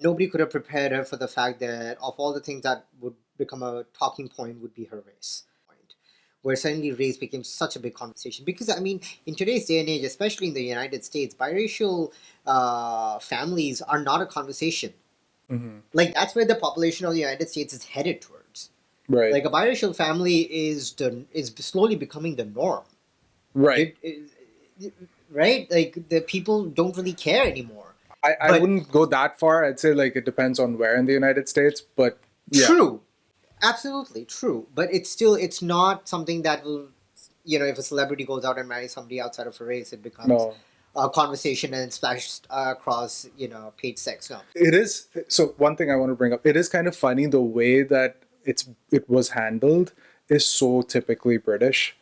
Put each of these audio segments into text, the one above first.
nobody could have prepared her for the fact that of all the things that would become a talking point would be her race. Where suddenly race became such a big conversation. Because, I mean, in today's day and age, especially in the United States, biracial families are not a conversation. Mm-hmm. Like, that's where the population of the United States is headed towards. Right. Like, a biracial family is slowly becoming the norm. Right. Right? Like, the people don't really care anymore. I But wouldn't go that far. I'd say like it depends on where in the United States, but yeah. true. Absolutely true. But it's not something that will, if a celebrity goes out and marries somebody outside of a race, it becomes No. a conversation and splashed across, paid sex. No. It is. So one thing I want to bring up, it is kind of funny the way that it was handled is so typically British.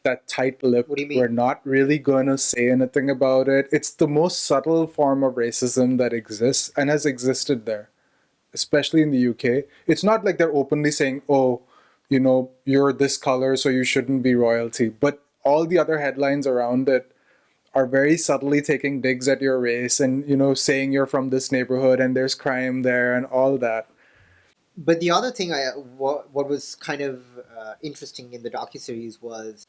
That tight-lipped, What do you mean? we're not really going to say anything about it. It's the most subtle form of racism that exists and has existed there, especially in the UK. It's not like they're openly saying, oh, you're this color, so you shouldn't be royalty. But all the other headlines around it are very subtly taking digs at your race and, saying you're from this neighborhood and there's crime there and all that. But the other thing, what was kind of interesting in the docuseries was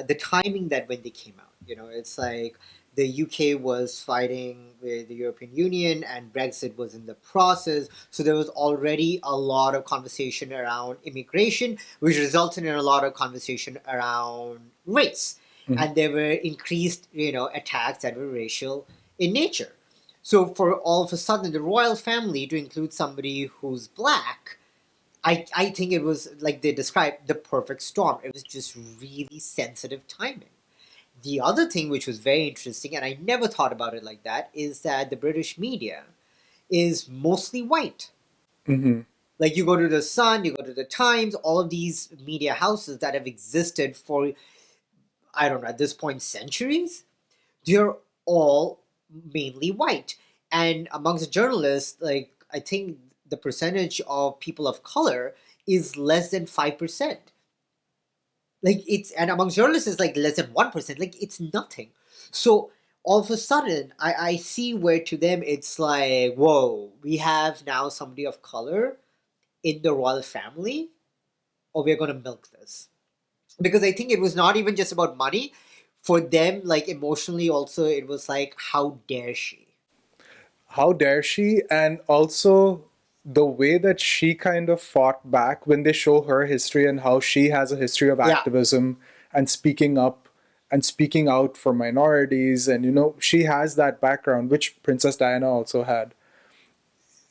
the timing that when they came out. It's like the UK was fighting with the European Union and Brexit was in the process. So there was already a lot of conversation around immigration, which resulted in a lot of conversation around race. Mhm. And there were increased, attacks that were racial in nature. So for all of a sudden, the royal family to include somebody who's black, I think it was like they described the perfect storm. It was just really sensitive timing. The other thing which was very interesting, and I never thought about it like that, is that the British media is mostly white. Mm-hmm. Like you go to the Sun, you go to the Times, all of these media houses that have existed for, I don't know, at this point, centuries, they're all mainly white. And amongst the journalists, like I think the percentage of people of color is less than 5%. Like it's and amongst journalists it's like less than 1%. Like it's nothing. So all of a sudden I see where to them it's like, whoa, we have now somebody of color in the royal family, or we're gonna milk this. Because I think it was not even just about money. For them, like emotionally also it was like, how dare she? How dare she? And also the way that she kind of fought back when they show her history and how she has a history of Yeah. activism and speaking up and speaking out for minorities. And, she has that background, which Princess Diana also had.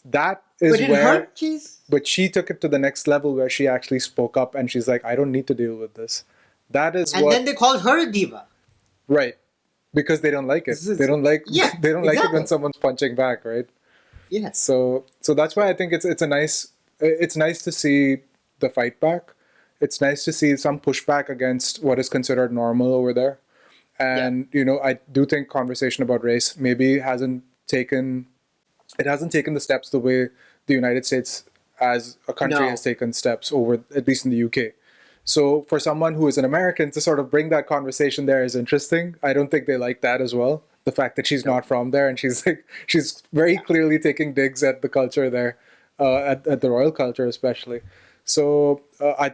That But is in her where, case, but she took it to the next level where she actually spoke up and she's like, I don't need to deal with this. That is and then what, they called her a diva. right. Because they don't like it. This is- They don't like, Yeah, they don't like it when exactly. someone's punching back, right? Yes. So that's why I think it's nice to see the fight back. It's nice to see some pushback against what is considered normal over there. And I do think conversation about race maybe hasn't taken the steps the way the United States as a country No. has taken steps over, at least in the UK. So for someone who is an American to sort of bring that conversation there is interesting. I don't think they like that as well. The fact that she's not from there and she's very clearly taking digs at the culture there, at the royal culture especially. So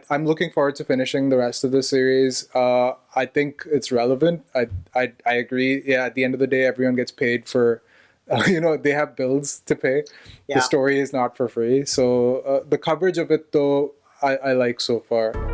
I'm looking forward to finishing the rest of the series. I think it's relevant. I agree. Yeah, at the end of the day, everyone gets paid for, they have bills to pay. Yeah. The story is not for free. So the coverage of it, though, I like so far.